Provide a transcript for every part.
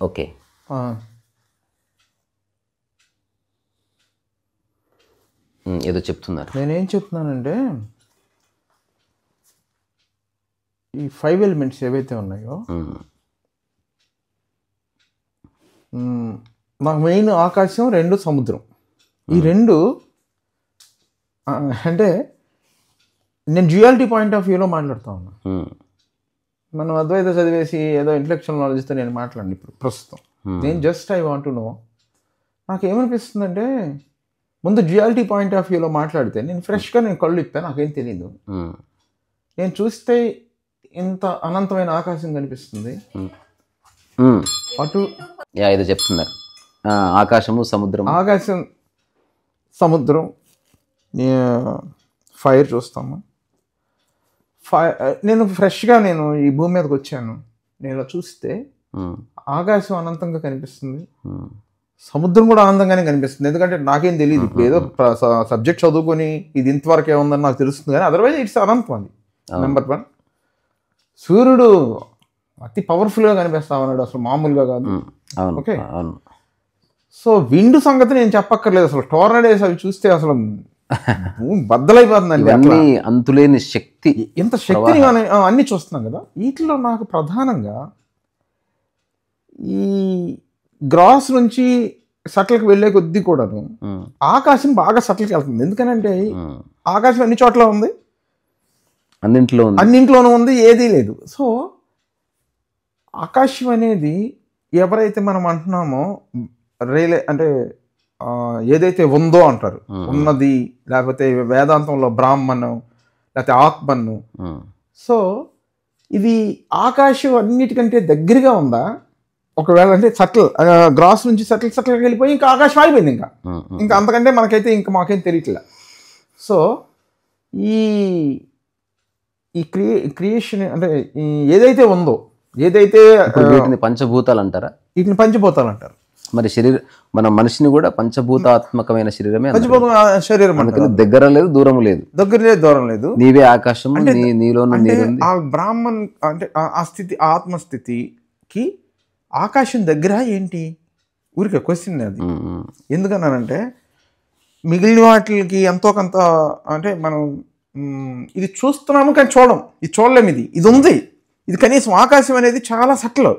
Okay, ఏదో చెప్తున్నారు. నేనేం చెప్తున్నానంటే ఈ 5 ఎలిమెంట్స్ ఏవైతే ఉన్నాయో నాకు మెయిన్ ఆకాశం, 2 సముద్రం. ఈ 2 అంటే నేను డ్యూయాలిటీ పాయింట్ ఆఫ్ వ్యూలో మాట్లాడుతూ ఉన్నా. మనం అద్వైత చదివేసి ఏదో ఇంటలెక్చువల్ నాలెడ్జ్తో నేను మాట్లాడండి ఇప్పుడు ప్రస్తుతం. నేను just I want to know, నాకేమనిపిస్తుందంటే ముందు డ్యూయాలిటీ పాయింట్ ఆఫ్ వ్యూలో మాట్లాడితే నేను ఫ్రెష్గా నేను కళ్ళు ఇప్పాను, నాకేం తెలీదు. నేను చూస్తే ఇంత అనంతమైన ఆకాశం కనిపిస్తుంది, అటు ఏదో చెప్తున్నారు ఆకాశము సముద్రం, ఆకాశం సముద్రం, ఫైర్ చూస్తాము. నేను ఫ్రెష్గా నేను ఈ భూమి మీదకి వచ్చాను, నేను చూస్తే ఆకాశం అనంతంగా కనిపిస్తుంది, సముద్రం కూడా ఆనందంగానే కనిపిస్తుంది. ఎందుకంటే నాకేం తెలియదు, ఇప్పుడు ఏదో సబ్జెక్ట్ చదువుకొని ఇది ఇంతవరకు ఏముందని నాకు తెలుస్తుంది, కానీ అదర్వైజ్ ఇట్స్ అనంతం. అది నెంబర్ 1. సూర్యుడు అతి పవర్ఫుల్గా కనిపిస్తా ఉన్నాడు, అసలు మామూలుగా కాదు. ఓకే, సో విండ్ సంగతి నేను చెప్పక్కర్లేదు, అసలు టోర్నడోస్ అవి చూస్తే అసలు బద్దలైపోతుందండి. అంతులేని శక్తి, ఎంత శక్తిని అన్ని చూస్తున్నాం కదా. వీటిలో నాకు ప్రధానంగా ఈ గ్రాస్ నుంచి సటిల్కి వెళ్ళే కొద్దీ కూడాను ఆకాశం బాగా సటిల్కి వెళ్తుంది. ఎందుకనంటే ఆకాశం అన్ని చోట్ల ఉంది, అన్నింట్లోనూ ఉంది, ఏదీ లేదు. సో ఆకాశం అనేది ఎవరైతే మనం అంటున్నామో అంటే ఏదైతే ఉందో అంటారు, ఉన్నది, లేకపోతే వేదాంతంలో బ్రాహ్మణం, లేకపోతే ఆత్మను. సో ఇది ఆకాశం అన్నిటికంటే దగ్గరగా ఉందా? ఒకవేళ అంటే సటిల్ గ్రాస్ నుంచి సటిల్కి వెళ్ళిపోయి ఇంకా ఆకాశం అయిపోయింది, ఇంకా అంతకంటే మనకైతే ఇంకా మాకేం తెలియట్లే. సో ఈ క్రియేషన్ అంటే ఏదైతే ఉందో, ఏదైతే వీటిని పంచభూతాలు అంటారా? వీటిని పంచభూతాలు అంటారు. మరి మన మనిషిని కూడా పంచభూతాత్మకమైన శరీరమే, పంచభూత శరీరం. దగ్గర లేదు, దూరం లేదు, దూరం లేదు. నీవే ఆకాశం, నీలో ఆ బ్రాహ్మణ్ అంటే ఆ స్థితి, ఆత్మస్థితికి ఆకాశం దగ్గర ఏంటి? ఊరికే క్వశ్చన్ అది. ఎందుకన్నానంటే మిగిలిన వాటికి ఎంతో కొంత అంటే మనం ఇది చూస్తున్నాము కానీ ఇది చూడలేము, ఇది ఉంది. ఇది కనీసం ఆకాశం అనేది చాలా సటిల్,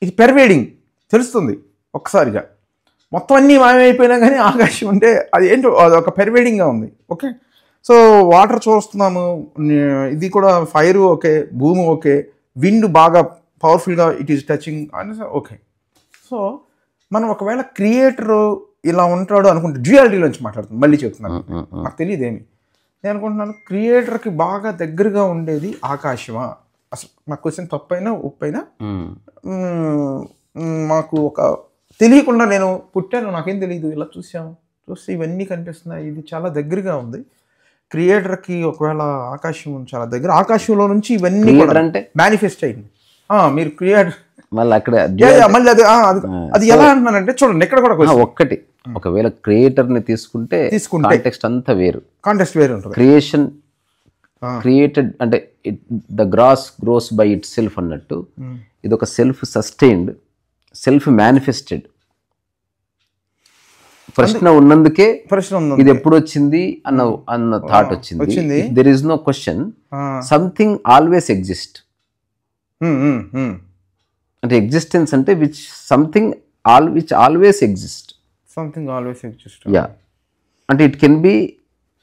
ఇది పెర్వేడింగ్ తెలుస్తుంది ఒక్కసారిగా. మొత్తం అన్నీ మాయమైపోయినా కానీ ఆకాశం అంటే అది ఏంటో అది ఒక పెర్వేడింగ్గా ఉంది. ఓకే, సో వాటర్ చూస్తున్నాము, ఇది కూడా ఫైర్ ఓకే, భూమి ఓకే, విండ్ బాగా పవర్ఫుల్గా ఇట్ ఈస్ టచింగ్ అని ఓకే. సో మనం ఒకవేళ క్రియేటర్ ఇలా ఉంటాడు అనుకుంటే, డ్యూయాలిటీలోంచి మాట్లాడుతున్నాను, మళ్ళీ చెప్తున్నాను, నాకు తెలియదు ఏమి. నేను అనుకుంటున్నాను క్రియేటర్కి బాగా దగ్గరగా ఉండేది ఆకాశమా? అసలు నా క్వశ్చన్ తప్పైనా ఒప్పైనా మాకు ఒక తెలియకుండా నేను పుట్టాను, నాకేం తెలియదు, ఇలా చూస్తే ఇవన్నీ కనిపిస్తున్నాయి, ఇది చాలా దగ్గరగా ఉంది క్రియేటర్కి. ఒకవేళ ఆకాశం చాలా దగ్గర, ఆకాశంలో నుంచి ఇవన్నీ అంటే మేనిఫెస్ట్ అయింది. మీరు క్రియేటర్ మళ్ళీ అక్కడ మళ్ళీ అది ఎలా అంటున్నానంటే చూడండి, ఇక్కడ కూడా ఒక్కటి, ఒకవేళ క్రియేటర్ ని తీసుకుంటే కాంటెక్స్ట్ అంతా వేరు, కాంటెక్స్ట్ వేరు ఉంటుంది. క్రియేషన్ క్రియేటెడ్ అంటే the gross grows by itself అన్నట్టు, ఇది ఒక సెల్ఫ్ సస్టైన్డ్, సెల్ఫ్ మేనిఫెస్టెడ్ ప్రశ్న ఉన్నందుకే ఇది ఎప్పుడు వచ్చింది అన్న థాట్ వచ్చింది. There is no question, something always exist. అంటే ఎగ్జిస్టెన్స్ అంటే which always exist, something always exist. Yeah, అంటే it can be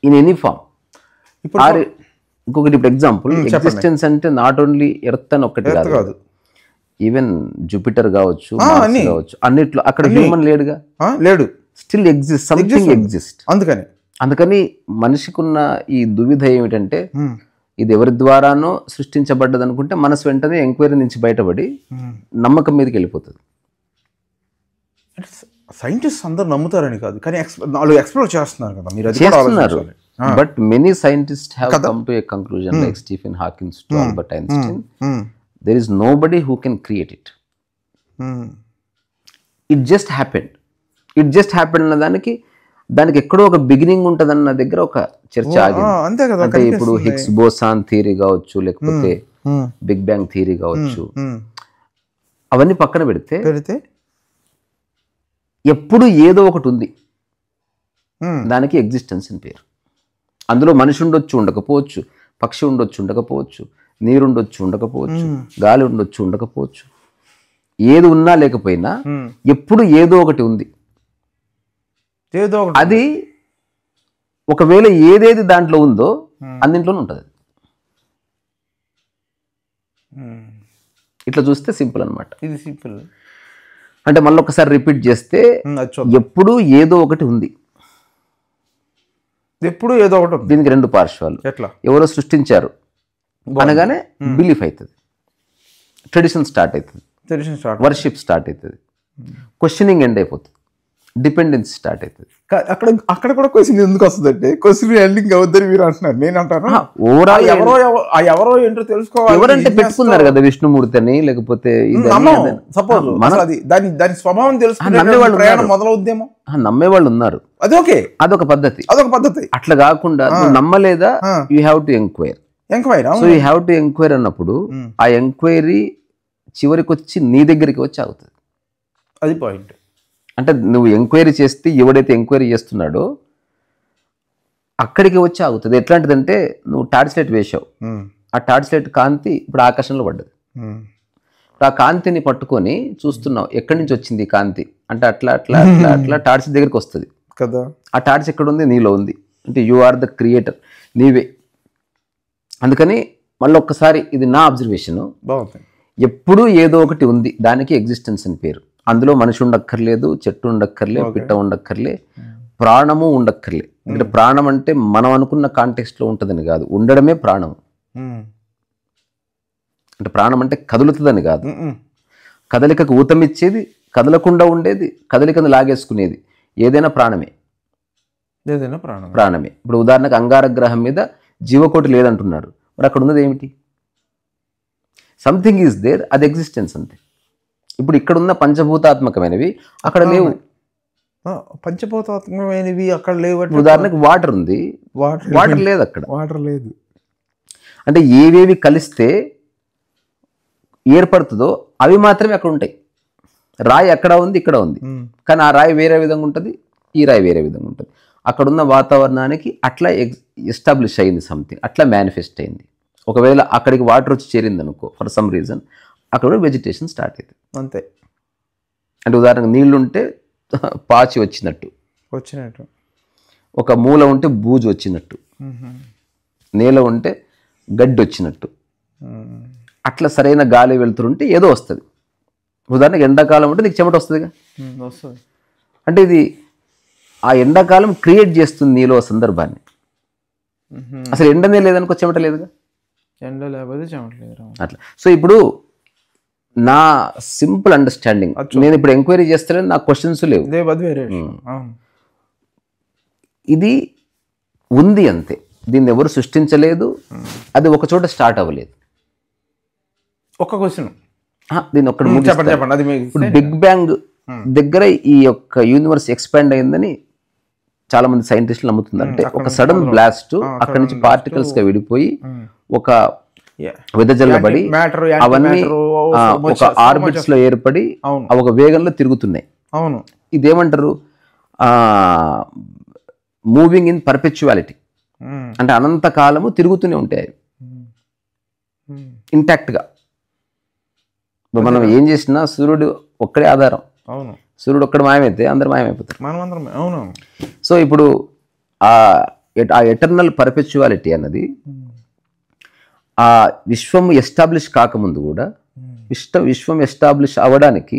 in any form. ఇంకొకటి ఇప్పుడు ఎగ్జాంపుల్, ఎగ్జిస్టెన్స్ అంటే నాట్ ఓన్లీ ఎర్త్ అని ఒక్కటి కాదు, ఈవెన్ జూపిటర్ కావచ్చు, మార్స్ కావచ్చు, అన్నిట్లో అక్కడ హ్యూమన్ లేడు, స్టిల్ ఎగ్జిస్ట్, సంథింగ్ ఎగ్జిస్ట్. అందుకని మనిషికున్న ఈ దువిధ ఏమిటంటే, ఇది ఎవరి ద్వారానో సృష్టించబడ్డది అనుకుంటే మనసు వెంటనే ఎంక్వైరీ నుంచి బయటపడి నమ్మకం మీదకి వెళ్ళిపోతుంది. సైంటిస్ట్ అందరూ నమ్ముతారని కాదు, కానీ వాళ్ళు ఎక్స్ప్లోర్ చేస్తున్నారు కదా, మీరు చేస్తున్నారు. But many scientist have come to a conclusion, like Stephen Hawkins to Albert Einstein, there is nobody who can create it. It just happened అన్న దానికి ఎక్కడో ఒక బిగినింగ్ ఉంటదన్న దగ్గర ఒక చర్చ ఆగింది. అంటే ఇప్పుడు హిగ్స్ బోసాన్ థియరీ కావచ్చు, లేకపోతే బిగ్ బ్యాంగ్ థియరీ కావచ్చు, అవన్నీ పక్కన పెడితే పెడితే ఎప్పుడు ఏదో ఒకటి ఉంది, దానికి ఎగ్జిస్టెన్స్ అని పేరు. అందులో మనిషి ఉండొచ్చు, ఉండకపోవచ్చు, పక్షి ఉండొచ్చు, ఉండకపోవచ్చు, నీరు ఉండొచ్చు, ఉండకపోవచ్చు, గాలి ఉండొచ్చు, ఉండకపోవచ్చు. ఏది ఉన్నా లేకపోయినా ఎప్పుడు ఏదో ఒకటి ఉంది. అది ఒకవేళ ఏదేది దాంట్లో ఉందో అన్నింట్లోనే ఉంటుంది. ఇట్లా చూస్తే సింపుల్ అనమాట. ఇది సింపుల్. అంటే మళ్ళీ ఒకసారి రిపీట్ చేస్తే ఎప్పుడు ఏదో ఒకటి ఉంది, ఎప్పుడు ఏదో ఒకటి. దీనికి రెండు పార్శ్వాలు. ఎట్లా? ఎవరో సృష్టించారు అనగానే బిలీఫ్ అవుతుంది, ట్రెడిషన్ స్టార్ట్ అవుతుంది, వర్షిప్ స్టార్ట్ అవుతుంది, క్వశ్చనింగ్ ఎండ్ అయిపోతుంది, డిపెండెన్స్ స్టార్ట్ అవుతుంది. అక్కడ కూడా క్వశ్చన్ ఎందుకు వస్తుంది అంటే క్వశ్చన్ ఎండింగ్ అవుద్దని మీరు అంటున్నారు. నేను అంటాను ఓవరాల్ ఎవరో ఏంటో తెలుసుకోవాలి. ఎవరంటే పెట్టుకున్నారు కదా విష్ణుమూర్తి అని, లేకపోతే సపోజ్ దాని స్వభావం తెలుసుకునే ప్రయాణం మొదలవుద్దేమో. నమ్మేవాళ్ళు ఉన్నారు, అదొక పద్ధతి. అట్లా కాకుండా నమ్మలేదా, you have to enquire. So you have to enquire అన్నప్పుడు ఆ ఎంక్వైరీ చివరికి వచ్చి నీ దగ్గరికి వచ్చి ఆగుతుంది. అది పాయింట్. అంటే నువ్వు ఎంక్వైరీ చేస్తే ఎవడైతే ఎంక్వైరీ చేస్తున్నాడో అక్కడికి వచ్చి ఆగుతుంది. ఎట్లాంటిదంటే నువ్వు టార్చ్ లైట్ వేసావు, ఆ టార్చ్ లైట్ కాంతి ఇప్పుడు ఆకాశంలో పడ్డది. ఆ కాంతిని పట్టుకొని చూస్తున్నావు, ఎక్కడి నుంచి వచ్చింది కాంతి అంటే అట్లా అట్లా అట్లా అట్లా టార్చ్ దగ్గరికి వస్తుంది కదా. ఆ టార్చ్ ఎక్కడ ఉంది? నీలో ఉంది. అంటే యు ఆర్ ద క్రియేటర్, నీవే. అందుకని మళ్ళీ ఒక్కసారి ఇది నా అబ్జర్వేషను, ఎప్పుడూ ఏదో ఒకటి ఉంది, దానికి ఎగ్జిస్టెన్స్ అని పేరు. అందులో మనిషి ఉండక్కర్లేదు, చెట్టు ఉండక్కర్లే, పిట్ట ఉండక్కర్లే, ప్రాణము ఉండక్కర్లే. అంటే ప్రాణం అంటే మనం అనుకున్న కాంటెక్స్ట్లో ఉంటుందని కాదు, ఉండడమే ప్రాణం. అంటే ప్రాణం అంటే కదులుతుందని కాదు, కదలికకు ఊతమిచ్చేది, కదలకుండా ఉండేది, కదలికను లాగేసుకునేది ఏదైనా ప్రాణమే. ప్రాణమే. ఇప్పుడు ఉదాహరణకు అంగారక గ్రహం మీద జీవకోటి లేదంటున్నారు, మరి అక్కడ ఉన్నది ఏమిటి? సంథింగ్ ఈజ్ దేర్, అది ఎగ్జిస్టెన్స్ అంతే. ఇప్పుడు ఇక్కడ ఉన్న పంచభూతాత్మకమైనవి అక్కడ లేవు. పంచభూతాత్మకమైనవి అక్కడ లేవు. ఉదాహరణకు వాటర్ ఉంది, వాటర్ లేదు అక్కడ. వాటర్ లేదు అంటే ఏవేవి కలిస్తే ఏర్పడుతుందో అవి మాత్రమే అక్కడ ఉంటాయి. రాయి అక్కడ ఉంది, ఇక్కడ ఉంది, కానీ ఆ రాయి వేరే విధంగా ఉంటుంది, ఈ రాయి వేరే విధంగా ఉంటుంది. అక్కడున్న వాతావరణానికి అట్లా ఎస్టాబ్లిష్ అయింది సంథింగ్, అట్లా మేనిఫెస్ట్ అయింది. ఒకవేళ అక్కడికి వాటర్ వచ్చి చేరింది అనుకో ఫర్ సమ్ రీజన్, అక్కడ వెజిటేషన్ స్టార్ట్ అవుతుంది అంతే. అంటే ఉదాహరణకు నీళ్లు ఉంటే పాచి వచ్చినట్టు, ఒక మూల ఉంటే బూజు వచ్చినట్టు, నేల ఉంటే గడ్డి వచ్చినట్టు, అట్లా సరైన గాలి వెళ్తుంటే ఏదో వస్తుంది. ఉదాహరణకు ఎండాకాలం ఉంటే నీకు చెమట వస్తుందిగా. అంటే ఇది ఆ ఎండాకాలం క్రియేట్ చేస్తుంది నీలో సందర్భాన్ని. అసలు ఎండనే లేదనుకో చెమట లేదుగా, ఎండ లేకపోతే చెమట లేదు అట్లా. సో ఇప్పుడు నా సింపుల్ అండర్స్టాండింగ్, నేను ఇప్పుడు ఎంక్వైరీ చేస్తానని నాకు క్వశ్చన్స్ లేవు, ఇది ఉంది అంతే. దీన్ని ఎవరు సృష్టించలేదు, అది ఒక చోట స్టార్ట్ అవ్వలేదు. ఒక క్వశ్చన్ దీన్ని ఒక్కటి ఇప్పుడు బిగ్ బ్యాంగ్ దగ్గర ఈ యొక్క యూనివర్స్ ఎక్స్పాండ్ అయిందని చాలా మంది సైంటిస్టులు నమ్ముతున్నారు. అంటే ఒక సడన్ బ్లాస్ట్ అక్కడి నుంచి పార్టికల్స్ గా విడిపోయి ఒక వెదజల్లబడి అవన్నీ ఒక ఆర్బిట్స్ లో ఏర్పడి ఒక వేగంలో తిరుగుతున్నాయి. ఇదేమంటారు? Moving in perpetuality. అంటే అనంత కాలము తిరుగుతూనే ఉంటాయి ఇంటాక్ట్ గా. మనం ఏం చేసినా సూర్యుడు ఒక్కడే ఆధారం. సూర్యుడు ఒక్కడు మాయమైతే అందరు మాయమైపోతారు. సో ఇప్పుడు ఆ ఎటర్నల్ పర్పెచువాలిటీ అన్నది ఆ విశ్వం ఎస్టాబ్లిష్ కాకముందు కూడా విశ్వం ఎస్టాబ్లిష్ అవ్వడానికి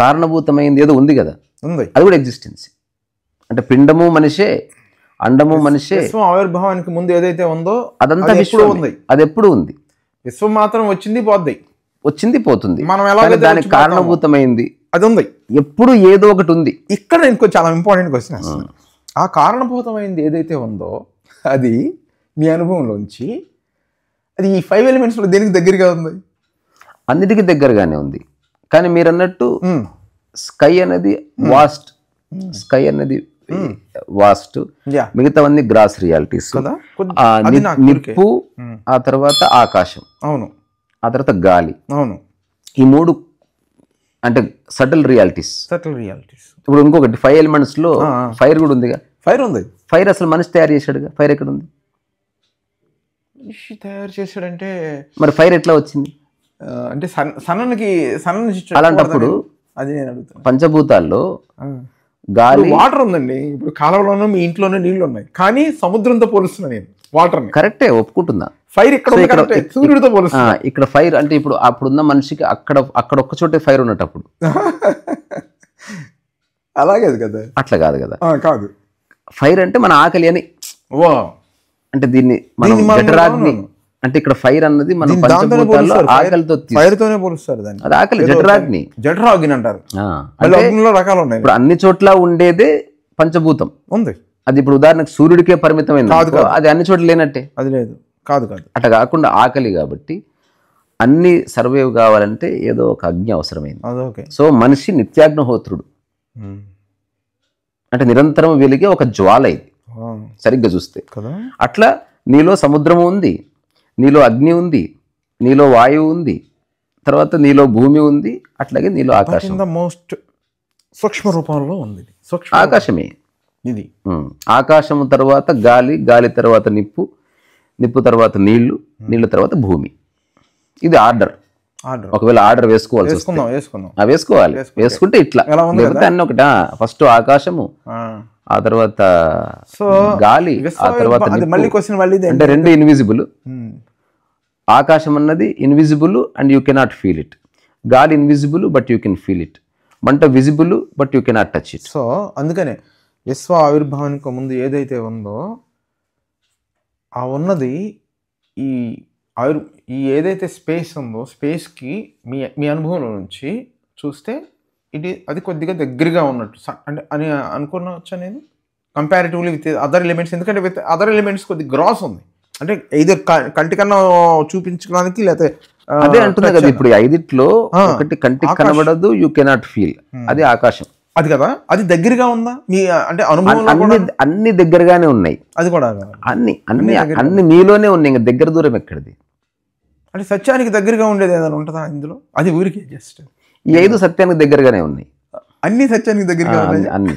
కారణభూతమైంది ఏదో ఉంది కదా, అది కూడా ఎగ్జిస్టెన్స్. అంటే పిండము మనిషే, అండము మనిషే. ఆవిర్భావానికి ముందు ఏదైతే ఉందో అదంతా విశ్వం ఉంది, అది ఎప్పుడు ఉంది. విశ్వం మాత్రం వచ్చింది పోతుంది. మనం ఎలా దానికి కారణభూతమైంది అది ఉంది, ఎప్పుడు ఏదో ఒకటి ఉంది. ఇక్కడ ఇంకో చాలా ఇంపార్టెంట్ క్వశ్చన్. ఆ కారణభూతమైంది ఏదైతే ఉందో అది మీ అనుభవంలోంచి అది ఈ 5 ఎలిమెంట్స్ లో దేనికి దగ్గరగా ఉంది? అన్నిటికీ దగ్గరగానే ఉంది. కానీ మీరు అన్నట్టు స్కై అనేది వాస్ట్, స్కై అనేది వాస్ట్, మిగతావన్నీ గ్రాస్ రియాలిటీస్. నిప్పు, ఆ తర్వాత ఆకాశం, అవును, ఆ తర్వాత గాలి, అవును. ఈ మూడు అంటే సటిల్ రియాలిటీస్. ఇప్పుడు ఇంకొకటి 5 elements లో ఫైర్ కూడా ఉందిగా. ఫైర్ ఉంది. ఫైర్ అసలు మనిషి తయారు చేశాడుగా. ఫైర్ ఎక్కడ ఉంది? మనిషి తయారు చేశాడంటే మరి ఫైర్ ఎట్లా వచ్చింది? అంటే సన్నకి అలాంటప్పుడు అది నేను అడుగుతాను. పంచభూతాల్లో గాలి, వాటర్ ఉందండి. ఇప్పుడు కాలువలోనూ మీ ఇంట్లోనే నీళ్లు ఉన్నాయి, కానీ సముద్రంతో పోలుస్తున్నా నేను వాటర్. కరెక్టే, ఒప్పుకుంటున్నా. ఫైర్ ఇక్కడ సూర్యుడితో పోలుస్తున్నా. ఇక్కడ ఫైర్ అంటే ఇప్పుడు అప్పుడున్న మనిషికి అక్కడ ఒక్క చోటే ఫైర్ ఉన్నటప్పుడు అలాగే కదా. అట్లా కాదు కదా. కాదు. ఫైర్ అంటే మన ఆకలి అని. అంటే దీన్ని మనం జఠరాగ్ని అంటే ఇక్కడ ఫైర్ అన్నది మనం పంచభూతాల్లో ఆకలితో ఫైర్తోనే పోలుస్తారు దాన్ని. అది ఆకలి, జఠరాగ్ని. జఠరాగ్ని అంటారు. రకాలు ఉన్నాయి. ఇప్పుడు అన్ని చోట్ల ఉండేదే పంచభూతం ఉంది. అది ఇప్పుడు ఉదాహరణకు సూర్యుడికే పరిమితమైంది, అది అన్ని చోట్ల లేనట్టే. అది లేదు. కాదు కాదు. అట్లా కాకుండా ఆకలి కాబట్టి అన్ని సర్వైవ్ కావాలంటే ఏదో ఒక అగ్ని అవసరమైంది. సో మనిషి నిత్యాగ్నిహోత్రుడు అంటే నిరంతరం వెలిగే ఒక జ్వాల ఇది సరిగ్గా చూస్తే. అట్లా నీలో సముద్రము ఉంది, నీలో అగ్ని ఉంది, నీలో వాయువు ఉంది, తర్వాత నీలో భూమి ఉంది, అట్లాగే నీలో ఆకాశం. మోస్ట్ సూక్ష్మ రూపంలో ఉంది ఆకాశమే ఇది. ఆకాశము తర్వాత గాలి, గాలి తర్వాత నిప్పు, నిప్పు తర్వాత నీళ్లు, నీళ్ళ తర్వాత భూమి. ఇది ఆర్డర్. ఒకవేళ ఆర్డర్ వేసుకోవాలి, వేసుకోవాలి. వేసుకుంటే ఇట్లా, లేకపోతే అన్ని ఒకటి. ఫస్ట్ ఆకాశము, ఆ తర్వాత గాలి, ఆ తర్వాత అంటే రెండు ఇన్విజిబుల్. ఆకాశం అన్నది invisible and you cannot feel it. గాలి invisible but you can feel it. మంట visible but you cannot touch it. So అందుకనే విశ్వ ఆవిర్భావానికి ముందు ఏదైతే ఉందో ఆ ఉన్నది ఈ ఏదైతే స్పేస్ ఉందో స్పేస్కి మీ అనుభవంలో నుంచి చూస్తే అది కొద్దిగా దగ్గరగా ఉన్నట్టు అంటే అని అనుకోవచ్చు నేను, కంపారిటివ్లీ విత్ అదర్ ఎలిమెంట్స్. ఎందుకంటే విత్ అదర్ ఎలిమెంట్స్ కొద్దిగా గ్రాస్ ఉంది, అంటే ఇదర్ కంటికన్నా చూపించడానికి, లేకపోతే అదే అంటున్నా కదా. ఇప్పుడు ఐదిట్లో ఒకటి కంటికి కనబడదు, యూ కెనాట్ ఫీల్, అది ఆకాశం. అది కదా, అది దగ్గరగా ఉందా మీ అంటే అనుభవం? అన్ని దగ్గరగానే ఉన్నాయి. అది కూడా అన్ని మీలోనే ఉన్నాయి, ఇంకా దగ్గర దూరం ఎక్కడిది? అంటే సత్యానికి దగ్గరగా ఉండేది ఏదైనా ఉంటుందా ఇందులో? అది ఊరికే జస్ట్ ఈ 5 సత్యానికి దగ్గరగానే ఉన్నాయి. అన్ని సత్యానికి దగ్గరగా ఉన్నాయి. అన్ని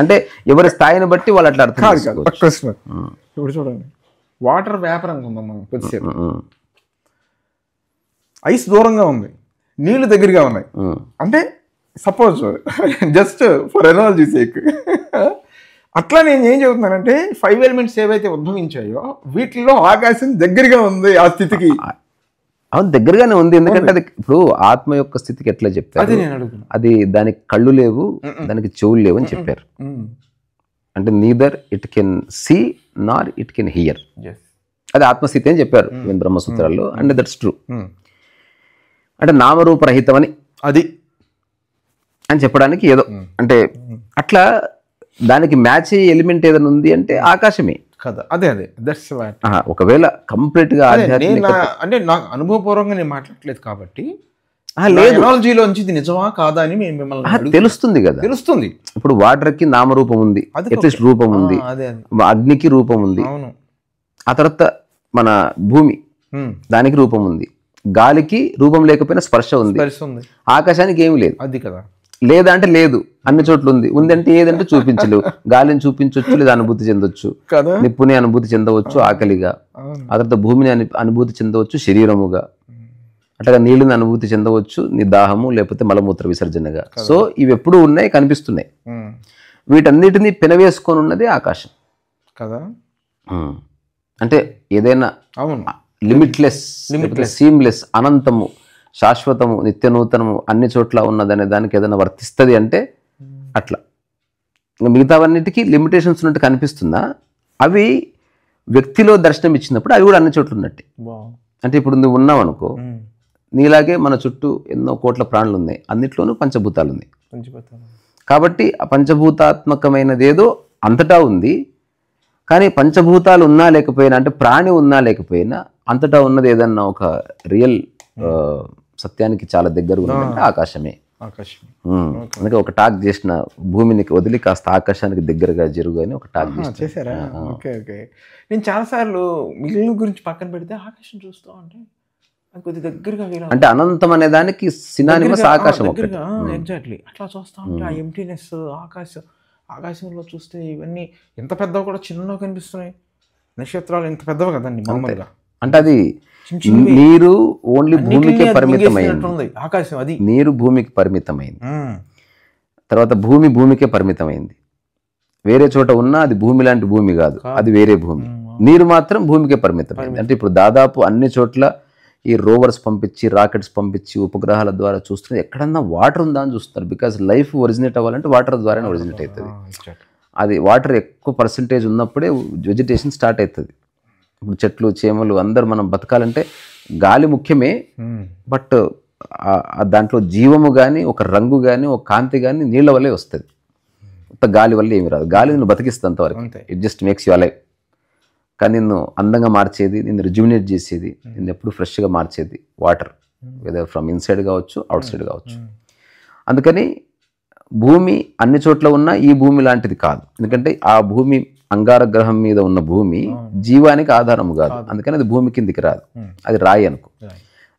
అంటే ఎవరి స్థాయిని బట్టి వాళ్ళు అట్లా అర్థం చేసుకోవచ్చు. ఇప్పుడు చూడండి, వాటర్ వేపర్ అనుకుందాం మనం కొద్దిసేపు. ఐస్ దూరంగా ఉంది, నీళ్లు దగ్గరగా ఉన్నాయి. అంటే suppose just for analogy sake అట్లా నేను ఏం చెబుతున్నానంటే 5 ఎలిమెంట్స్ ఏవైతే ఉద్భవించాయో వీటిలో ఆకాశం దగ్గరగా ఉంది ఆ స్థితికి. అవును, దగ్గరగానే ఉంది. ఎందుకంటే అది ఇప్పుడు ఆత్మ యొక్క స్థితికి ఎట్లా చెప్పారు, అది దానికి కళ్ళు లేవు, దానికి చెవులు లేవు అని చెప్పారు. అంటే neither it can see Nar it can hear, అది ఆత్మస్థితి అని చెప్పారు బ్రహ్మసూత్రాల్లో. And that's true. అంటే నామరూపరహితం అని అది అని చెప్పడానికి ఏదో అంటే అట్లా దానికి మ్యాచ్ అయ్యే ఎలిమెంట్ ఏదైనా ఉంది అంటే ఆకాశమే కదా. అదే దట్స్ వాట్. ఒకవేళ కంప్లీట్ గా అంటే నాకు అనుభవపూర్వకంగా నేను మాట్లాడలేదు కాబట్టి టెక్నాలజీలోంచి ఇది నిజమా కాదా అని మిమ్మల్ని తెలుస్తుంది కదా. తెలుస్తుంది. ఇప్పుడు వాటర్ కి నామరూపం ఉంది, అట్లీస్ట్ రూపం ఉంది, అగ్నికి రూపం ఉంది, ఆ తర్వాత మన భూమి దానికి రూపం ఉంది, గాలికి రూపం లేకపోయినా స్పర్శ ఉంది, ఆకాశానికి ఏమి లేదు. అది కదా. లేదా అంటే లేదు, అన్ని చోట్ల ఉంది. ఉందంటే ఏదంటే చూపించలేవు. గాలిని చూపించవచ్చు, లేదా అనుభూతి చెందొచ్చు, నిప్పుని అనుభూతి చెందవచ్చు ఆకలిగా, ఆ తర్వాత భూమిని అనుభూతి చెందవచ్చు శరీరముగా, అట్లాగా నీళ్ళని అనుభూతి చెందవచ్చు నీ దాహము లేకపోతే మలమూత్ర విసర్జనగా. సో ఇవి ఎప్పుడూ ఉన్నాయి, కనిపిస్తున్నాయి. వీటన్నిటినీ పెనవేసుకొని ఉన్నది ఆకాశం కదా. అంటే ఏదైనా లిమిట్లెస్, సీమ్లెస్, అనంతము, శాశ్వతము, నిత్య నూతనము, అన్ని చోట్ల ఉన్నదనే దానికి ఏదైనా వర్తిస్తుంది అంటే అట్లా. ఇంకా మిగతావన్నిటికీ లిమిటేషన్స్ ఉన్నట్టు కనిపిస్తుందా? అవి వ్యక్తిలో దర్శనం ఇచ్చినప్పుడు అవి కూడా అన్ని చోట్ల ఉన్నట్టే. అంటే ఇప్పుడు నువ్వు ఉన్నావు అనుకో, నీలాగే మన చుట్టూ ఎన్నో కోట్ల ప్రాణులు ఉన్నాయి, అన్నిట్లోనూ పంచభూతాలు ఉన్నాయి. కాబట్టి ఆ పంచభూతాత్మకమైనది ఏదో అంతటా ఉంది. కానీ పంచభూతాలు ఉన్నా లేకపోయినా, అంటే ప్రాణి ఉన్నా లేకపోయినా, అంతటా ఉన్నది ఏదన్నా ఒక రియల్ సత్యానికి చాలా దగ్గర ఉందంటే ఆకాశమే. అందుకే ఒక టాక్ చేసిన, భూమిని వదిలి కాస్త ఆకాశానికి దగ్గరగా జరుగు అని ఒక టాక్ చేశారా? ఓకే. నేను చాలాసార్లు మిగిలిన గురించి పక్కన పెడితే ఆకాశం చూస్తూ ఉంటే కొద్ది దగ్గరగా అంటే అనంతం అనే దానికి సినానిమస్ ఆకాశం ఒకటి. ఎగ్జాక్ట్లీ అట్లా చూస్తా ఉంటే ఆ ఎంటీనెస్, ఆకాశంలో చూస్తే ఇవన్నీ ఎంత పెద్దవి కూడా చిన్నగా కనిపిస్తున్నాయి. నక్షత్రాలు ఎంత పెద్దవి కదండి మామూలుగా. అంటే అది నీరు ఓన్లీ భూమికే పరిమితమైంది. ఆకాశం అది నీరు భూమికి పరిమితమైంది, తర్వాత భూమికే పరిమితమైంది. వేరే చోట ఉన్నా అది భూమి లాంటి భూమి కాదు, అది వేరే భూమి. నీరు మాత్రం భూమికే పరిమితమైంది. అంటే ఇప్పుడు దాదాపు అన్ని చోట్ల ఈ రోవర్స్ పంపించి, రాకెట్స్ పంపించి, ఉపగ్రహాల ద్వారా చూస్తున్నారు ఎక్కడన్నా వాటర్ ఉందా అని చూస్తున్నారు. బికాస్ లైఫ్ ఒరిజినేట్ అవ్వాలంటే వాటర్ ద్వారానే ఒరిజినేట్ అవుతుంది. అది వాటర్ ఎక్కువ పర్సంటేజ్ ఉన్నప్పుడే వెజిటేషన్ స్టార్ట్ అవుతుంది. ఇప్పుడు చెట్లు, చేమలు అందరూ మనం బతకాలంటే గాలి ముఖ్యమే, బట్ దాంట్లో జీవము కానీ, ఒక రంగు కానీ, ఒక కాంతి కానీ నీళ్ళ వల్లే వస్తుంది. గాలి వల్ల ఏమి రాదు. గాలి నిన్ను బతికిస్తుంది అంతవరకు, it just makes you alive. కానీ నిన్ను అందంగా మార్చేది, నిన్ను రిజ్యుమినేట్ చేసేది, నిన్ను ఎప్పుడు ఫ్రెష్గా మార్చేది వాటర్, వెదర్ ఫ్రమ్ ఇన్సైడ్ కావచ్చు, అవుట్ సైడ్ కావచ్చు. అందుకని భూమి అన్ని చోట్ల ఉన్నా ఈ భూమి లాంటిది కాదు. ఎందుకంటే ఆ భూమి అంగారగ్రహం మీద ఉన్న భూమి జీవానికి ఆధారము కాదు, అందుకని అది భూమి కిందికి రాదు, అది రాయి అనుకో.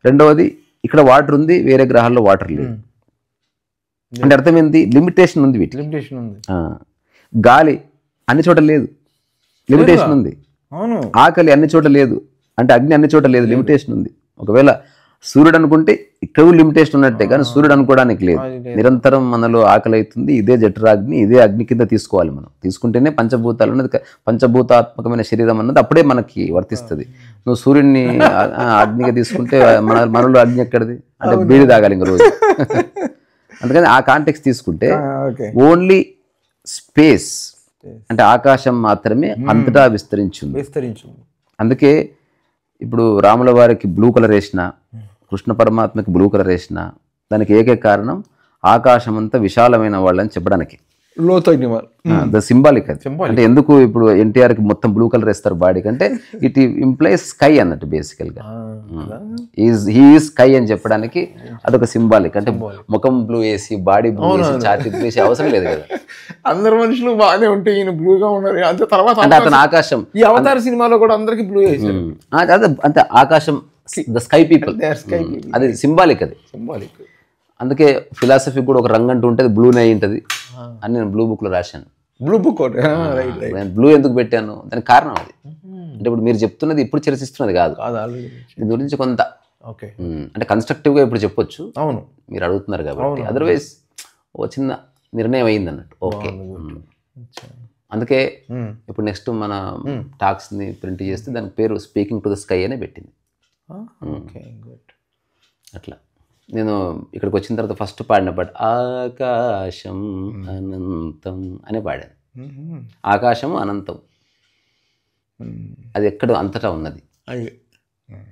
రెండవది, ఇక్కడ వాటర్ ఉంది, వేరే గ్రహాల్లో వాటర్ లేదు. అంటే అర్థమైంది, లిమిటేషన్ ఉంది వీటికి. లిమిటేషన్ ఉంది. గాలి అన్ని చోట లేదు, లిమిటేషన్ ఉంది. ఆకలి అన్ని చోట లేదు, అంటే అగ్ని అన్ని చోట లేదు, లిమిటేషన్ ఉంది. ఒకవేళ సూర్యుడు అనుకుంటే ఇక్కడ లిమిటేషన్ ఉన్నట్టే, కానీ సూర్యుడు అనుకోవడానికి లేదు. నిరంతరం మనలో ఆకలి అవుతుంది, ఇదే జఠరాగ్ని, ఇదే అగ్ని కింద తీసుకోవాలి మనం. తీసుకుంటేనే పంచభూతాలు అన్నది, పంచభూతాత్మకమైన శరీరం అన్నది అప్పుడే మనకి వర్తిస్తుంది. నువ్వు సూర్యుడిని అగ్నిగా తీసుకుంటే మనలో అగ్ని ఎక్కడిది, అంటే బీడి తాగాలి ఇంక రోజు. అందుకని ఆ కాంటెక్స్ట్ తీసుకుంటే ఓన్లీ స్పేస్ అంటే ఆకాశం మాత్రమే అంతటా విస్తరించింది. అందుకే ఇప్పుడు రాముల వారికి బ్లూ కలర్ వేసిన, కృష్ణ పరమాత్మకి బ్లూ కలర్ వేసిన, దానికి ఏకైక కారణం ఆకాశం అంతా విశాలమైన వాళ్ళని చెప్పడానికి. ద సింబాలిక్ అది. అంటే ఎందుకు ఇప్పుడు ఎన్టీఆర్కి మొత్తం బ్లూ కలర్ వేస్తారు బాడీ కంటే, ఇట్ ఇంప్లైస్ స్కై అన్నట్టు బేసికల్గా. హీ ఈజ్ స్కై అని చెప్పడానికి అదొక సింబాలిక్. అంటే ముఖం బ్లూ వేసి, బాడీ బ్లూ వేసి, ఛాతీ వేసి అవసరం లేదు కదా. అందరు మనుషులు బాగానే ఉంటే ఈయన బ్లూగా ఉన్నారు. అంతే తర్వాత అంటే అతను ఆకాశం, ఈ అవతార సినిమాలో కూడా అందరికి బ్లూ వేసారు. అదే అంతే, ఆకాశం, ద స్కై పీపుల్, అది సింబాలిక్. అది సింబాలిక్. అందుకే ఫిలాసఫీ కూడా ఒక రంగు అంటూ ఉంటుంది, బ్లూనే అయి ఉంటుంది అని నేను బ్లూ బుక్లో రాశాను. బ్లూ బుక్ బ్లూ ఎందుకు పెట్టాను దానికి కారణం అది. అంటే ఇప్పుడు మీరు చెప్తున్నది ఇప్పుడు చర్చిస్తున్నది కాదు, దీని గురించి కొంత అంటే కన్స్ట్రక్టివ్గా ఇప్పుడు చెప్పొచ్చు. అవును, మీరు అడుగుతున్నారు కాబట్టి. అదర్వైజ్ ఓ చిన్న నిర్ణయం అయింది అన్నట్టు. ఓకే, అందుకే ఇప్పుడు నెక్స్ట్ మన టాక్స్ని ప్రింట్ చేస్తే దాని పేరు స్పీకింగ్ టు ద స్కై అనే పెట్టింది. అట్లా నేను ఇక్కడికి వచ్చిన తర్వాత ఫస్ట్ పాడిన పాట ఆకాశం అనంతం అనే పాడాను. ఆకాశం అనంతం, అది ఎక్కడ అంతటా ఉన్నది.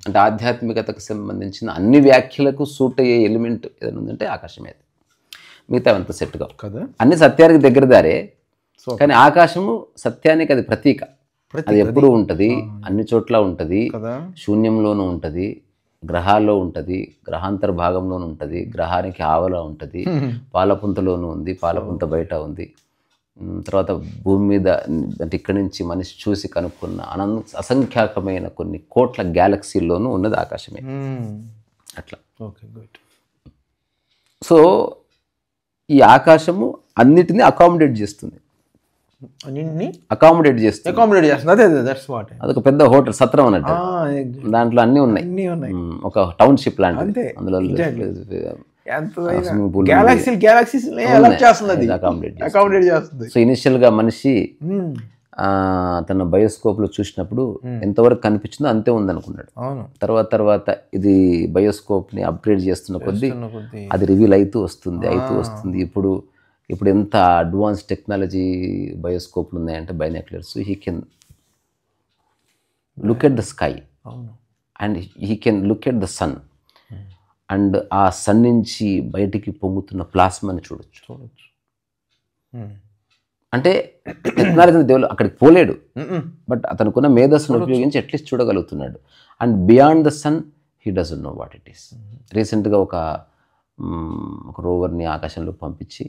అంటే ఆధ్యాత్మికతకు సంబంధించిన అన్ని వ్యాఖ్యలకు సూట్ అయ్యే ఎలిమెంట్ ఏదైనా ఉందంటే ఆకాశమే. అది మిగతా అంత సెట్గా కదా, అన్ని సత్యానికి దగ్గర దారే. కానీ ఆకాశము సత్యానికి అది ప్రతీక. అది ఎప్పుడూ ఉంటుంది, అన్ని చోట్ల ఉంటుంది, శూన్యంలోనూ ఉంటుంది, గ్రహాల్లో ఉంటుంది, గ్రహాంతర భాగంలోనూ ఉంటుంది, గ్రహానికి ఆవల ఉంటుంది, పాలపుంతలోనూ ఉంది, పాలపుంత బయట ఉంది. తర్వాత భూమి మీద అంటే ఇక్కడి నుంచి మనిషి చూసి కనుక్కున్న అసంఖ్యాకమైన కొన్ని కోట్ల గ్యాలక్సీల్లోనూ ఉన్నది ఆకాశమే. అట్లా. Okay, good. సో ఈ ఆకాశము అన్నిటినీ అకామిడేట్ చేస్తుంది, అకామిడేట్ చేస్తుంది. అదొక పెద్ద హోటల్, సత్రం అన్నట్టు. దాంట్లో అన్నీ ఉన్నాయి, ఒక టౌన్షిప్ లాంటిది. అందులో సో ఇనిషియల్ గా మనిషి తన బయోస్కోప్ లో చూసినప్పుడు ఎంతవరకు కనిపించిందో అంతే ఉందనుకున్నాడు. తర్వాత ఇది బయోస్కోప్ ని అప్గ్రేడ్ చేస్తున్న కొద్దీ అది రివీల్ అవుతూ వస్తుంది. ఇప్పుడు ఎంత అడ్వాన్స్ టెక్నాలజీ బయోస్కోప్లు ఉన్నాయంటే, binoculars, he can look at the sky and he can look at the sun, and ఆ సన్ నుంచి బయటికి పొంగుతున్న ప్లాస్మాని చూడొచ్చు. అంటే టెక్నాలజీ డెవలప్ అక్కడికి పోలేడు, బట్ అతనుకున్న మేధస్సును ఉపయోగించి అట్లీస్ట్ చూడగలుగుతున్నాడు. And beyond the sun he doesn't know what it is. రీసెంట్గా ఒక రోవర్ని ఆకాశంలో పంపించి,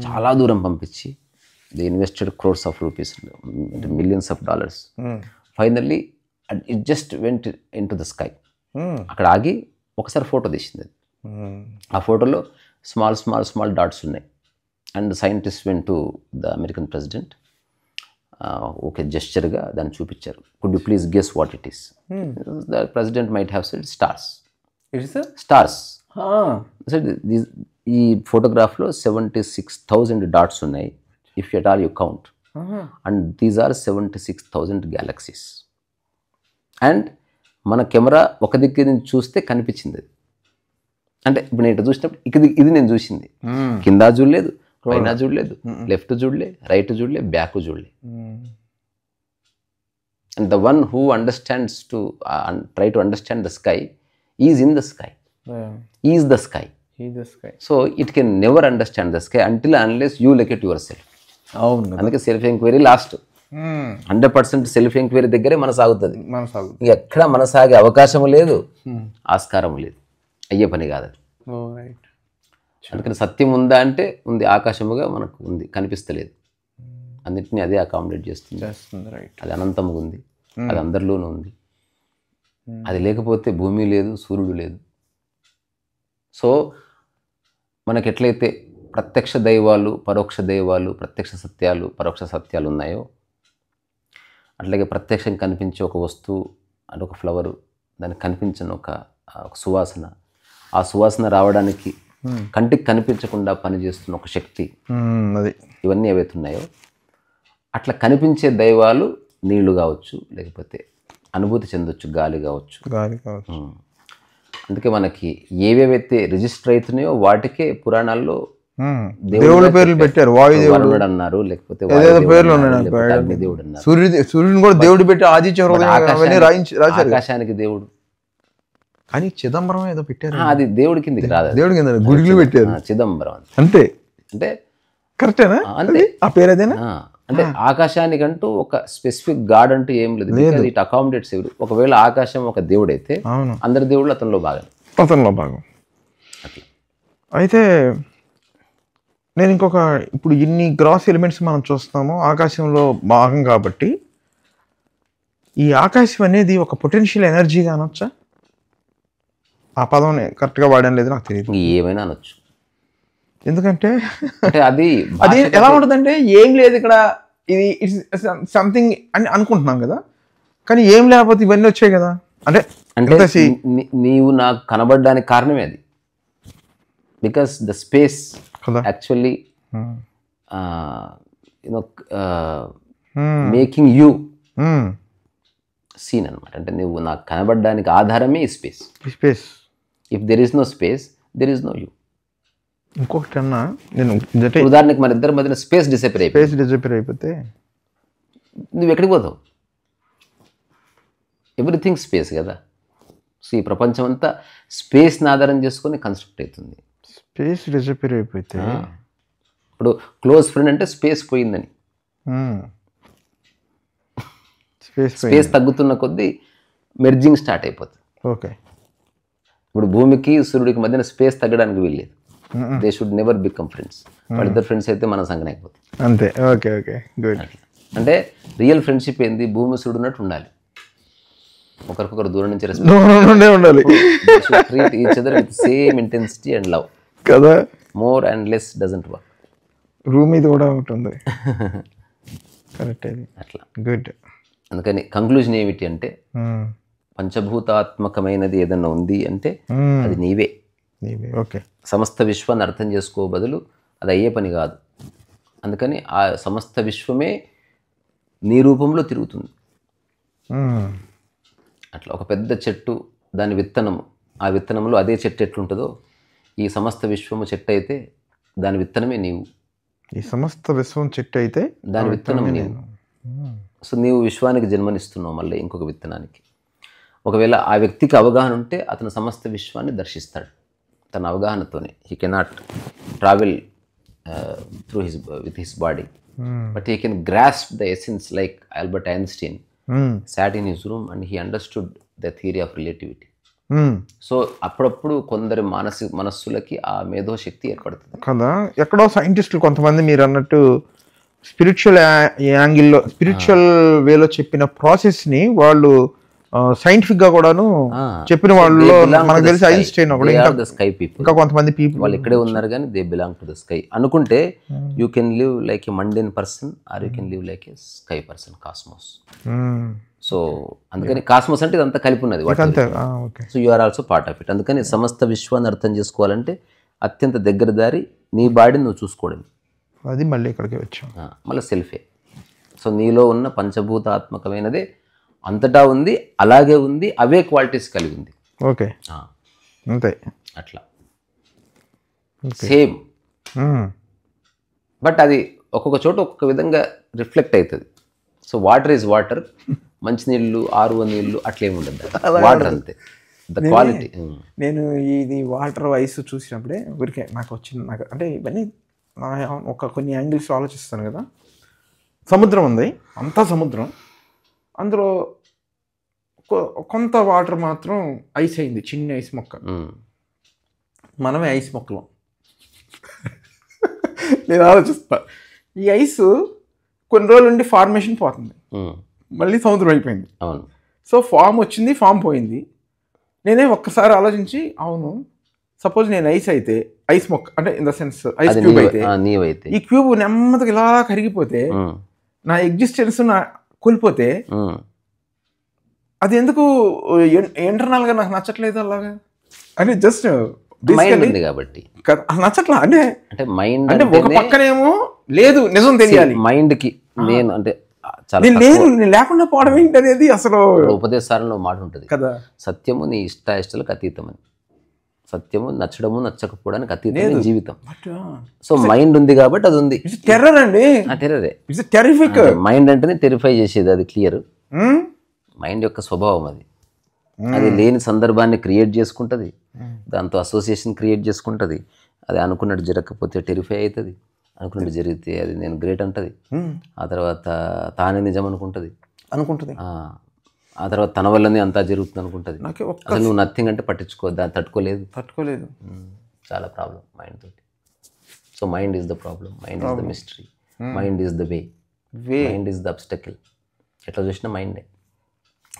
చాలా దూరం పంపించి, they invested crores of rupees, అంటే millions of dollars. Finally it just went into the sky. అక్కడ ఆగి ఒకసారి ఫోటో తీసింది. ఆ ఫోటోలో స్మాల్ డాట్స్ ఉన్నాయి. And scientist went to the American president, okay జెస్చర్గా దాన్ని చూపించారు. Could you please guess what it is? The president might have said stars. Stars. ఈ ఫోటోగ్రాఫ్లో 76,000 డాట్స్ ఉన్నాయి, if at all you count. And these are 76,000 galaxies. And మన camera ఒక దగ్గర నుంచి చూస్తే కనిపించింది. అంటే ఇప్పుడు నేను ఇట్లా చూసినప్పుడు ఇది నేను చూసింది. కింద చూడలేదు, పైన చూడలేదు, లెఫ్ట్ చూడలే, రైట్ చూడలే, బ్యాక్ చూడలే. And the one who understands to try to understand the sky is in the sky, is the sky. So it can never understand the sky until unless you lack it yourself. అవును, అందుకే self enquiry last. 100% self enquiry దగ్గరే మనసాగుతుంది. ఎక్కడ మనసాగే అవకాశం లేదు, ఆస్కారం లేదు, అయ్యే పని కాదు అది. అందుకని సత్యం ఉందా అంటే ఉంది, ఆకాశముగా మనకు ఉంది, కనిపిస్తలేదు. అన్నిటినీ అదే అకామిడేట్ చేస్తుంది. అది అనంతముగా ఉంది, అది అందరిలోనూ ఉంది. అది లేకపోతే భూమి లేదు, సూర్యుడు లేదు. సో మనకి ఎట్లయితే ప్రత్యక్ష దైవాలు, పరోక్ష దైవాలు, ప్రత్యక్ష సత్యాలు, పరోక్ష సత్యాలు ఉన్నాయో, అట్లాగే ప్రత్యక్షం కనిపించే ఒక వస్తువు అంటే ఒక ఫ్లవరు, దానికి కనిపించిన ఒక సువాసన, ఆ సువాసన రావడానికి కంటికి కనిపించకుండా పనిచేస్తున్న ఒక శక్తి, ఇవన్నీ ఏవైతే ఉన్నాయో అట్లా కనిపించే దైవాలు నీళ్లు కావచ్చు, లేకపోతే అనుభూతి చెందొచ్చు గాలి కావచ్చు. అందుకే మనకి ఏవేవైతే రిజిస్టర్ అవుతున్నాయో వాటికే పురాణాల్లో దేవుళ్ళ పేర్లు పెట్టారు. వరుణుడు అన్నారు, లేకపోతే అగ్నిదేవుడు అన్నారు, సూర్యుని కూడా దేవుడు పెట్టి ఆదిత్య ఆకాశానికి దేవుడు. కానీ చిదంబరం ఏదో పెట్టారు, అది దేవుడి కిందకి రాదు, దేవుడి కింద గుడిలు పెట్టారు చిదంబరం అంతే. అంటే కరెక్టేనా? అంతే, ఆ పేరు అదేనా? అంటే ఆకాశానికంటూ ఒక స్పెసిఫిక్ గాడ్ అంటూ ఏం లేదు, ఇట్ అకామిడేట్స్ ఎవరు. ఒకవేళ ఆకాశం ఒక దేవుడు అయితే అందరి దేవుళ్ళు అతనిలో భాగం. అయితే నేను ఇప్పుడు ఇన్ని గ్రాస్ ఎలిమెంట్స్ మనం చూస్తాము ఆకాశంలో భాగం కాబట్టి, ఈ ఆకాశం అనేది ఒక పొటెన్షియల్ ఎనర్జీగా అనొచ్చా? ఆ పదం కరెక్ట్గా వాడడం లేదు, నాకు తెలియదు. ఏమైనా అనొచ్చు. ఎందుకంటే అది ఎలా ఉంటుందంటే ఏం లేదు ఇక్కడ, ఇది ఇట్స్ సంథింగ్ అని అనుకుంటున్నాం కదా, కానీ ఏం లేకపోతే ఇవన్నీ వచ్చాయి కదా. అంటే నీవు నాకు కనబడడానికి కారణమే అది. Because the space actually making you seen అనమాట. అంటే నువ్వు నాకు కనబడడానికి ఆధారమే ఈ space. If there is no space, there is no you. ఇంకొకటి అన్నా, నేను ఉదాహరణకి మన ఇద్దరి మధ్యన స్పేస్ డిసపేర్ అయిపోతే నువ్వు ఎక్కడికి పోతావు? ఎవ్రీథింగ్ స్పేస్ కదా. సో ఈ ప్రపంచం అంతా స్పేస్ని ఆధారం చేసుకొని కన్స్ట్రక్ట్ అవుతుంది. స్పేస్ డిసపేర్ అయిపోతే ఇప్పుడు క్లోజ్ ఫ్రెండ్ అంటే స్పేస్ పోయిందని. స్పేస్ తగ్గుతున్న కొద్దీ మెర్జింగ్ స్టార్ట్ అయిపోతుంది. ఓకే, ఇప్పుడు భూమికి సూర్యుడికి మధ్యన స్పేస్ తగ్గడానికి వీల్లేదు. They should never become friends. వాళ్ళిద్దరు ఫ్రెండ్స్ అయితే మన సంగతి అయిపోతుంది అంతే. Okay okay good. అంటే రియల్ ఫ్రెండ్షిప్ ఏంది? భూమి సూర్యుడు ఉన్నట్టు ఉండాలి, ఒకరికొకరు దూరం నుంచి ఉండాలి. Treat each other with same intensity and love కదా. More and less doesn't work. Room ఇది కూడా ఉంటుంది. కరెక్ట్, అది అట్లా గుడ్. అందుకని కంక్లూజన్ ఏమిటి అంటే, పంచభూతాత్మకమైనది ఏదన్నా ఉంది అంటే అది నీవే. ఓకే, సమస్త విశ్వాన్ని అర్థం చేసుకో బదులు అది అయ్యే పని కాదు. అందుకని ఆ సమస్త విశ్వమే నీ రూపంలో తిరుగుతుంది. అట్లా ఒక పెద్ద చెట్టు, దాని విత్తనము, ఆ విత్తనంలో అదే చెట్టు ఎట్లుంటుందో ఈ సమస్త విశ్వము చెట్టు అయితే దాని విత్తనమే నీవు. ఈ సమస్త విశ్వం చెట్టు అయితే దాని విత్తనం నీవు. సో నీవు విశ్వానికి జన్మనిస్తున్నావు మళ్ళీ ఇంకొక విత్తనానికి. ఒకవేళ ఆ వ్యక్తికి అవగాహన ఉంటే అతను సమస్త విశ్వాన్ని దర్శిస్తాడు తన అవగాహనతోనే. He cannot travel through with his body, but he can grasp the essence like Albert Einstein sat in his room and he understood the theory of relativity. So అప్పుడప్పుడు కొందరి మనస్సులకి ఆ మేధో శక్తి ఏర్పడుతుంది కదా. ఎక్కడో సైంటిస్టులు కొంతమంది మీరు అన్నట్టు స్పిరిచువల్ యాంగిల్లో, స్పిరిచువల్ వేలో చెప్పిన ప్రాసెస్ని వాళ్ళు సైంటిఫిక్ గా కూడాను చెప్పిన వాళ్ళు మనకు తెలిసి ఐన్స్టైన్ ఇంకా కొంతమంది పీపుల్ వాళ్ళు ఇక్కడే ఉన్నారు కానీ they belong to the sky అనుకుంటే you can live like a mundane person or you can live like a sky person, cosmos. So అందుకని కాస్మోస్ అంటే ఇదంతా కలిపి ఉన్నది, so you are also part of it. అందుకని సమస్త విశ్వాన్ని అర్థం చేసుకోవాలంటే అత్యంత దగ్గర దారి నీ బాడీని నువ్వు చూసుకోవడం. అది మళ్ళీ ఇక్కడికి వచ్చాం, మళ్ళీ సెల్ఫే. సో నీలో ఉన్న పంచభూతాత్మకమైనదే అంతటా ఉంది, అలాగే ఉంది, అవే క్వాలిటీస్ కలిగి ఉంది. ఓకే, అంతే, అట్లా సేమ్. బట్ అది ఒక్కొక్క చోట ఒక్కొక్క విధంగా రిఫ్లెక్ట్ అవుతుంది. సో వాటర్ ఈజ్ వాటర్, మంచినీళ్ళు, ఆరువ నీళ్ళు అట్లేమి ఉండదు, వాటర్ అంతే, ద క్వాలిటీ. నేను ఇది వాటర్ ఐస్ చూసినప్పుడే ఊరికే నాకు వచ్చింది, నాకు అంటే ఇవన్నీ కొన్ని యాంగిల్స్ ఆలోచిస్తాను కదా. సముద్రం ఉంది, అంతా సముద్రం, అందులో కొంత వాటర్ మాత్రం ఐస్ అయింది, చిన్న ఐస్ మొక్క. మనమే ఐస్ మొక్కలు. నేను ఆలోచిస్తా, ఈ ఐస్ కొన్ని రోజుల నుండి ఫార్మేషన్ పోతుంది, మళ్ళీ సముద్రం అయిపోయింది. సో ఫామ్ వచ్చింది, ఫామ్ పోయింది. నేనే ఒక్కసారి ఆలోచించి, అవును సపోజ్ నేను ఐస్ అయితే, ఐస్ మొక్క అంటే in the sense ice cube అయితే, ఈ క్యూబ్ నెమ్మదిగా ఇలా కరిగిపోతే, నా ఎగ్జిస్టెన్స్ కోల్పోతే, అది ఎందుకు ఇంటర్నల్ గా నాకు నచ్చట్లేదు అలాగా అని జస్ట్ కాబట్టి నచ్చట్లా. అంటే మైండ్ అంటే ఒక పక్కనేమో లేదు నిజం తెలియాలి మైండ్ కి, నేను అంటే నేను లేకుండా పోవడం ఏంటి అనేది అసలు ఉపదేశాలలో మాట ఉంటుంది కదా, సత్యము నీ ఇష్టాయిష్టాలకు అతీతమని. సత్యము నచ్చడము నచ్చకపోవడానికి అతీతమైన జీవితం. సో మైండ్ ఉంది కాబట్టి అది ఉంది. టెర్రర్ అండి, టెర్రరే, టెరిఫిక్. మైండ్ అంటేనే టెరిఫై చేసేది, అది క్లియర్. మైండ్ యొక్క స్వభావం అది. అది లేని సందర్భాన్ని క్రియేట్ చేసుకుంటుంది, దాంతో అసోసియేషన్ క్రియేట్ చేసుకుంటుంది. అది అనుకున్నట్టు జరగకపోతే టెరిఫై అవుతుంది, అనుకున్నట్టు జరిగితే అది నేను గ్రేట్ అంటది. ఆ తర్వాత తానే నిజం అనుకుంటుంది. ఆ తర్వాత తన వల్లనే అంతా జరుగుతుంది అనుకుంటుంది. అసలు నువ్వు నథింగ్ అంటే పట్టించుకో, దాన్ని తట్టుకోలేదు. చాలా ప్రాబ్లం మైండ్ తోటి. So mind is the problem, mind is the mystery, mind is the way, mind is the obstacle. ఎట్లా చూసినా మైండే.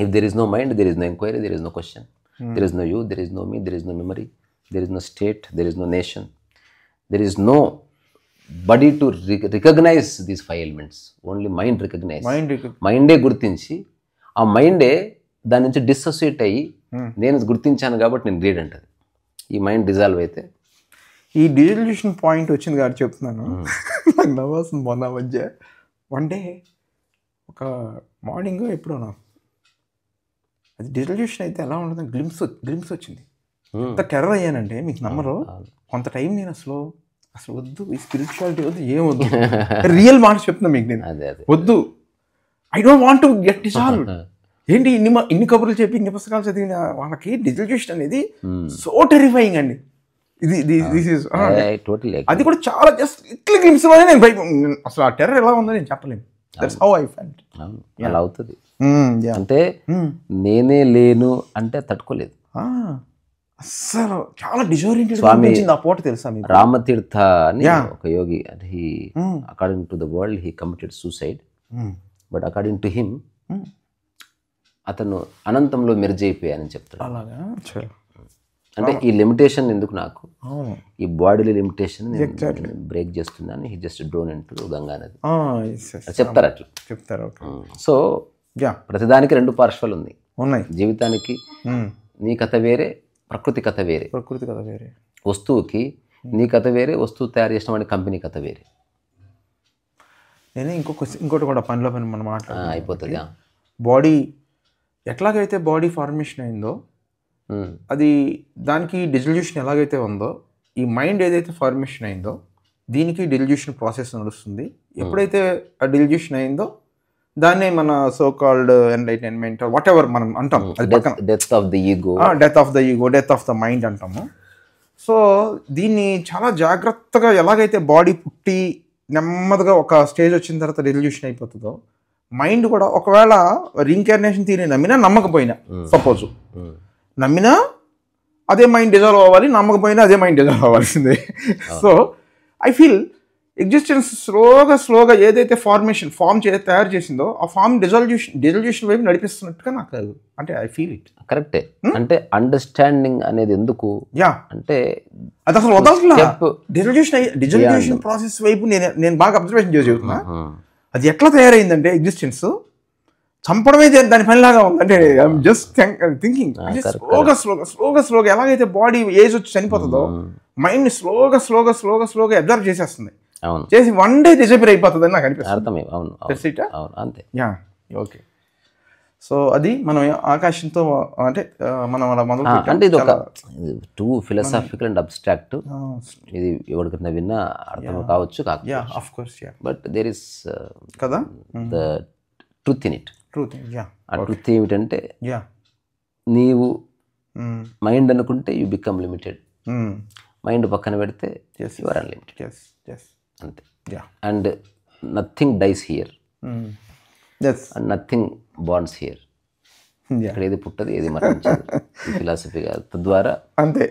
If there is no mind, there is no inquiry, there is no question. There is no you, there is no me, there is no memory, there is no state, there is no nation. There is no body to recognize these five elements. Only mind recognize. Mind గుర్తించి ఆ మైండే దాని నుంచి dissociate అయ్యి నేను గుర్తించాను కాబట్టి నేను great అంటది. ఈ మైండ్ డిజాల్వ్ అయితే ఈ డిజల్యూషన్ పాయింట్ వచ్చింది కాబట్టి చెప్తున్నాను. నాకు నవ్వాల్సింది మొన్న మధ్య వన్ డే ఒక మార్నింగ్ ఎప్పుడోనా అది డిజల్యూషన్ అయితే ఎలా ఉంటుంది, గ్లిమ్స్ వచ్చింది. ఎంత టెర్రర్ అయ్యానంటే మీకు నమ్మరు. కొంత టైం నేను అసలు వద్దు, ఈ స్పిరిచువాలిటీ వద్దు, ఏం వద్దు, రియల్ మాట చెప్తున్నా మీకు, నేను వద్దు, I don't want to get dissolved. ఏంటి ఇన్ని కబుర్లు చెప్పి ఇన్ని పుస్తకాలు చదివిన వాళ్ళకి డిజల్యూషన్ అనేది సో టెరిఫైయింగ్ అండి. అది కూడా చాలా జస్ట్ ఇట్లా గ్లిమ్స్ లోనే నేను అసలు ఆ టెర్రర్ ఎలా ఉందో నేను చెప్పలేను. That's how I felt. అలా అవుతుంది. అంటే నేనే లేను అంటే తట్టుకోలేదు. అసలు చాలా డిజోరియంటెడ్ ఆ పోట తెలుసా మీకు? రామతీర్థ అని ఒక యోగి, he according to the world he committed suicide, but according to him అతను అనంతంలో మెర్జ్ అయిపోయానని చెప్తాడు. అంటే ఈ లిమిటేషన్ ఎందుకు నాకు, ఈ బాడీలో లిమిటేషన్ బ్రేక్ చేస్తుందని he just drone into Ganga నది చెప్తారు. అట్లా చెప్తారు. సో ప్రతిదానికి రెండు పార్శ్వాలు ఉన్నాయి. జీవితానికి నీ కథ వేరే, ప్రకృతి కథ వేరే. వస్తువుకి నీ కథ వేరే, వస్తువు తయారు చేసిన వాడి కంపెనీ కథ వేరే. నేను ఇంకోటి కూడా పనిలో పని మనం మాట్లాడాలి అయిపోతుంది. బాడీ ఎట్లాగైతే బాడీ ఫార్మేషన్ అయిందో అది దానికి డిజల్యూషన్ ఎలాగైతే ఉందో, ఈ మైండ్ ఏదైతే ఫార్మేషన్ అయిందో దీనికి డిజల్యూషన్ ప్రాసెస్ నడుస్తుంది. ఎప్పుడైతే ఆ డిజల్యూషన్ అయిందో దాన్నే మన so called enlightenment what ever మనం అంటాం. Death of the ego, death of the mind అంటాము. సో దీన్ని చాలా జాగ్రత్తగా ఎలాగైతే బాడీ పుట్టి నెమ్మదిగా ఒక స్టేజ్ వచ్చిన తర్వాత డిజల్యూషన్ అయిపోతుందో, మైండ్ కూడా ఒకవేళ రీఇన్కార్నేషన్ థియరీ నమ్మినా నమ్మకపోయినా, సపోజ్ నమ్మినా అదే మైండ్ డిజాల్వ్ అవ్వాలి, నమ్మకపోయినా అదే మైండ్ డిజాల్వ్ అవ్వాల్సిందే. సో ఐ ఫీల్ ఎగ్జిస్టెన్స్ స్లోగా ఏదైతే ఫామ్ తయారు చేసిందో ఆ ఫామ్ డిజల్యూషన్ వైపు నడిపిస్తున్నట్టుగా నాకు అంటే ఐ ఫీల్ ఇట్. కరెక్టే. అంటే అండర్స్టాండింగ్ అనేది ఎందుకు అంటే అది అసలు వదలట్లా. డిజల్యూషన్ ప్రాసెస్ వైపు నేను బాగా అబ్జర్వేషన్ చేసి చెబుతున్నా. అది ఎట్లా తయారైందంటే ఎగ్జిస్టెన్స్ చంపడమే దాని పనిలాగా ఉంది. అంటే ఐఎమ్ జస్ట్ థింకింగ్ స్లోగా ఎలాగైతే బాడీ ఏజ్ వచ్చి చనిపోతుందో మైండ్ స్లోగా అబ్జర్వ్ చేసేస్తుంది. చేసి వన్ డే డిసపియర్ అయిపోతుంది అని నాకు అనిపిస్తుంది. అంతే. ఓకే. సో అది మనం ఆకాశంతో అంటే మనం అలా మొదలు అంటే ఇది ఒక టూ ఫిలాసాఫికల్ అండ్ అబ్స్ట్రాక్ట్. ఇది ఎవరికైనా విన్నా అర్థం కావచ్చు కాకపోవచ్చు. బట్ దేర్ ఇస్ కదా ద ట్రూత్ ఇన్ ఇట్. ఆ ట్రూత్ ఏమిటంటే నీవు మైండ్ అనుకుంటే యూ బికమ్ లిమిటెడ్, మైండ్ పక్కన పెడితే యు ఆర్ అన్లిమిటెడ్. అంతే. And nothing dies here and nothing bonds here. ఇక్కడ ఏది పుట్టదు, ఏది మరణించదు. ఫిలాసఫీగా తద్వారా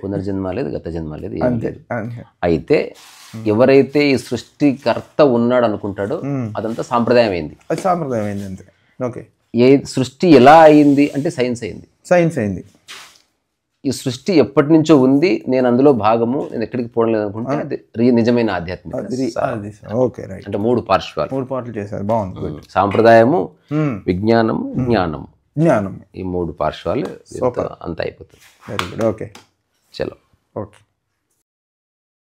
పునర్జన్మ లేదు, గత జన్మ లేదు, ఏం లేదు. అయితే ఎవరైతే ఈ సృష్టికర్త ఉన్నాడు అనుకుంటాడో అదంతా సాంప్రదాయం అయింది. అంతే. ఓకే. ఏ సృష్టి ఎలా అయింది అంటే సైన్స్ అయింది. ఈ సృష్టి ఎప్పటి నుంచో ఉంది, నేను అందులో భాగము, నేను ఎక్కడికి పోవడం లేదు అనుకుంటే అది నిజమైన ఆధ్యాత్మిక. అంటే మూడు పార్శ్వాలు చేశారు. బాగుంది. సాంప్రదాయము, విజ్ఞానము, జ్ఞానం, ఈ మూడు పార్శ్వాలు అంతా అయిపోతుంది. Very good. ఓకే. చలో. ఓకే.